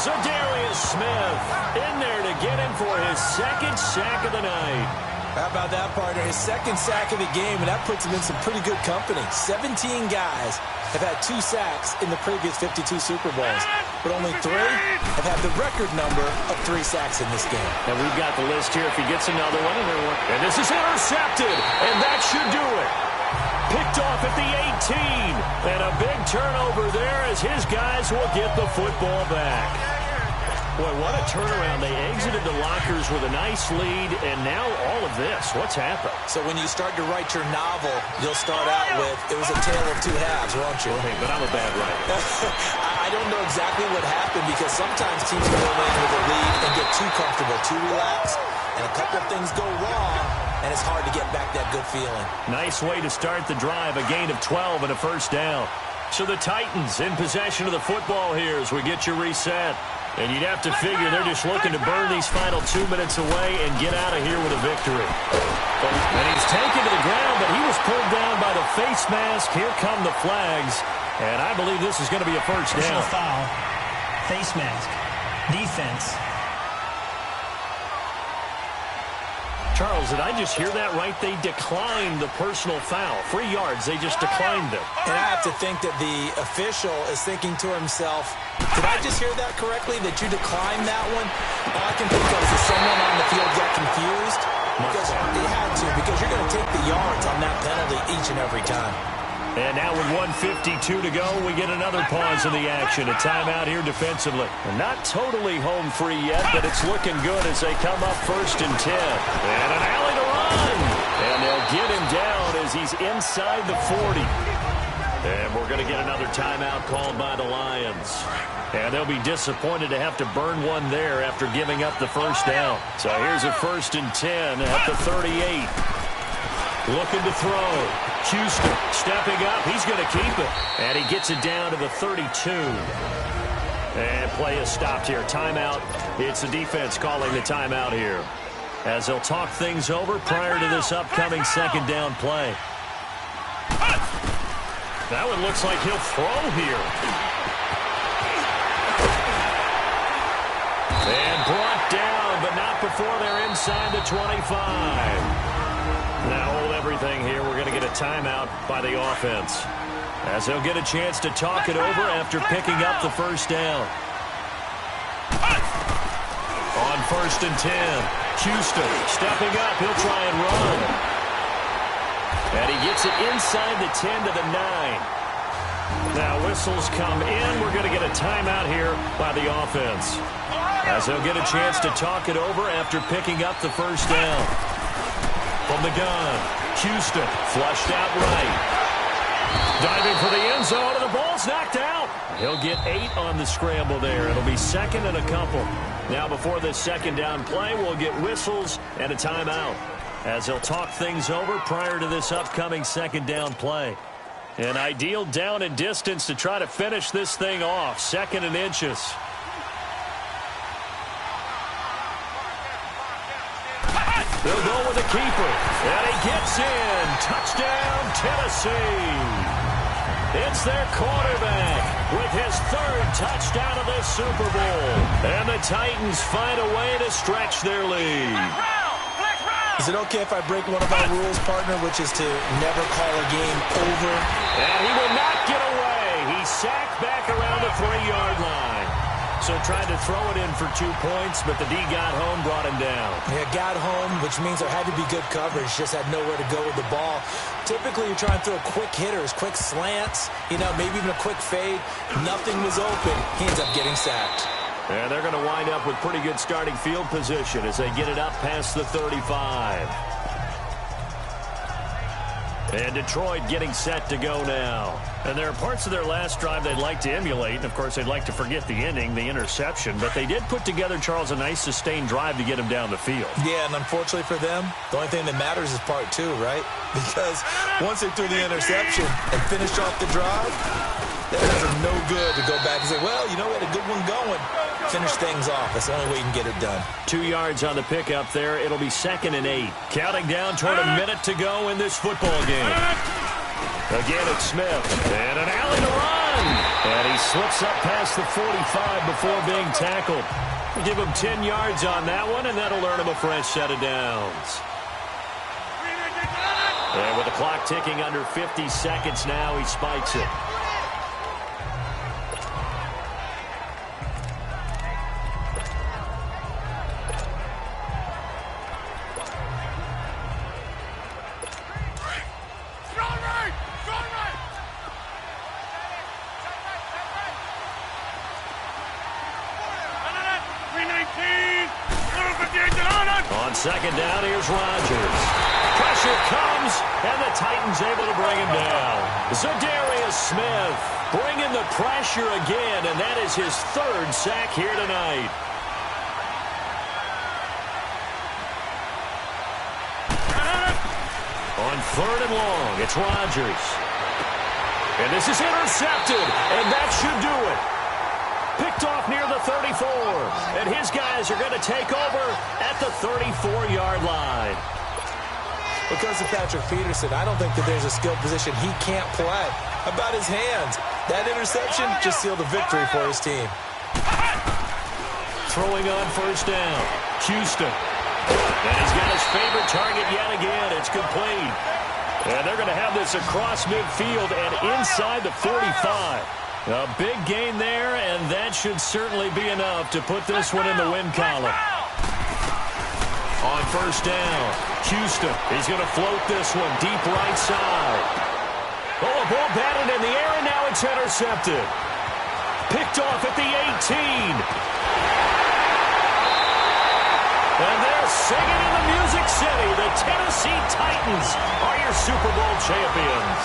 Za'Darius Smith in there to get him for his 2nd sack of the night. How about that, partner? His second sack of the game, and that puts him in some pretty good company. 17 guys have had 2 sacks in the previous 52 Super Bowls, but only 3 have had the record number of 3 sacks in this game. And we've got the list here if he gets another one. And this is intercepted, and that should do it. Picked off at the 18, and a big turnover there as his guys will get the football back. Boy, what a turnaround. They exited the lockers with a nice lead, and now all of this. What's happened? So when you start to write your novel, you'll start out with, it was a tale of 2 halves, won't you? Hey, but I'm a bad writer. I don't know exactly what happened because sometimes teams go in with a lead and get too comfortable, too relaxed, and a couple of things go wrong, and it's hard to get back that good feeling. Nice way to start the drive, a gain of 12 and a first down. So the Titans in possession of the football here as we get you reset. And you'd have to figure they're just looking to burn these final 2 minutes away and get out of here with a victory. And he's taken to the ground, but he was pulled down by the face mask. Here come the flags, and I believe this is going to be a first down. Personal foul, face mask, defense. Charles, did I just hear that right? They declined the personal foul. 3 yards, they just declined it. And I have to think that the official is thinking to himself, did I just hear that correctly, that you declined that one? All I can think of is that someone on the field got confused. Because they had to, because you're going to take the yards on that penalty each and every time. And now with 1:52 to go, we get another pause in the action. A timeout here defensively. Not totally home free yet, but it's looking good as they come up 1st and 10. And an alley to run. And they'll get him down as he's inside the 40. And we're going to get another timeout called by the Lions. And they'll be disappointed to have to burn one there after giving up the first down. So here's a 1st and 10 at the 38. Looking to throw. Houston stepping up. He's going to keep it. And he gets it down to the 32. And play is stopped here. Timeout. It's the defense calling the timeout here, as they'll talk things over prior to this upcoming 2nd down play. That one looks like he'll throw here. And brought down, but not before they're inside the 25. Now hold everything here. We're going to get a timeout by the offense, as they'll get a chance to talk it over after picking up the first down. On 1st and 10, Houston stepping up. He'll try and run. And he gets it inside the 10 to the 9. Now whistles come in. We're going to get a timeout here by the offense, as they'll get a chance to talk it over after picking up the first down. From the gun, Houston flushed out right. Diving for the end zone, and the ball's knocked out. He'll get 8 on the scramble there. It'll be 2nd and a couple. Now before this 2nd down play, we'll get whistles and a timeout, as they'll talk things over prior to this upcoming 2nd down play. An ideal down and distance to try to finish this thing off. 2nd and inches. They'll go with the keeper, and he gets in. Touchdown, Tennessee. It's their quarterback with his 3rd touchdown of this Super Bowl. And the Titans find a way to stretch their lead. Is it okay if I break one of our rules, partner, which is to never call a game over? And he will not get away. He's sacked back around the 3-yard line. So tried to throw it in for 2 points, but the D got home, brought him down. Yeah, got home, which means there had to be good coverage. Just had nowhere to go with the ball. Typically, you're trying to throw quick hitters, quick slants, maybe even a quick fade. Nothing was open. He ends up getting sacked. And they're going to wind up with pretty good starting field position as they get it up past the 35. And Detroit getting set to go now. And there are parts of their last drive they'd like to emulate. And, of course, they'd like to forget the ending, the interception. But they did put together, Charles, a nice sustained drive to get him down the field. Yeah, and unfortunately for them, the only thing that matters is part 2, right? Because once they threw the interception and finished off the drive, that does them no good to go back and say, well, we had a good one going. Finish things off. That's the only way you can get it done. 2 yards on the pickup there. It'll be 2nd and 8. Counting down toward a minute to go in this football game. Again, it's Smith. And an alley to run. And he slips up past the 45 before being tackled. We'll give him 10 yards on that one, and that'll earn him a fresh set of downs. And with the clock ticking under 50 seconds now, he spikes it. On second down, here's Rodgers. Pressure comes, and the Titans able to bring him down. Za'Darius Smith bringing the pressure again, and that is his third sack here tonight. On third and long, it's Rodgers. And this is intercepted, and that should do it. Picked off near the 34, and his guys are going to take over at the 34-yard line. Because of Patrick Peterson, I don't think that there's a skill position he can't play. How about his hands? That interception just sealed a victory for his team. Throwing on first down, Houston. And he's got his favorite target yet again. It's complete. And they're going to have this across midfield and inside the 45. A big gain there, and that should certainly be enough to put this one in the win column. On first down, Houston. He's going to float this one deep right side. Oh, a ball batted in the air, and now it's intercepted. Picked off at the 18. And they're singing in the Music City. The Tennessee Titans are your Super Bowl champions.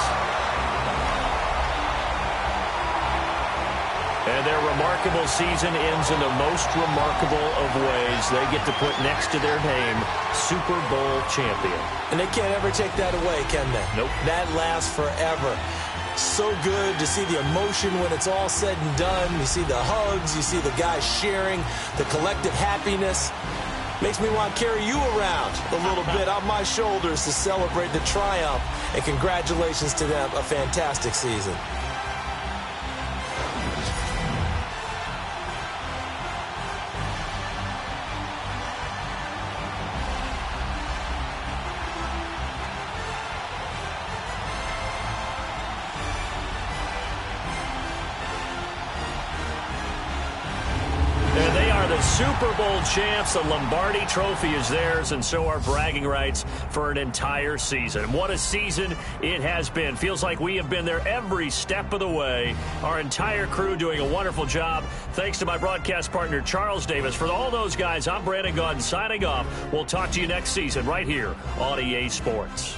And their remarkable season ends in the most remarkable of ways. They get to put next to their name, Super Bowl champion. And they can't ever take that away, can they? Nope. That lasts forever. So good to see the emotion when it's all said and done. You see the hugs. You see the guys sharing, the collective happiness. Makes me want to carry you around a little bit on my shoulders to celebrate the triumph. And congratulations to them. A fantastic season. Super Bowl champs. The Lombardi Trophy is theirs, and so are bragging rights for an entire season. What a season it has been. Feels like we have been there every step of the way. Our entire crew doing a wonderful job. Thanks to my broadcast partner, Charles Davis. For all those guys, I'm Brandon Gaudin signing off. We'll talk to you next season right here on EA Sports.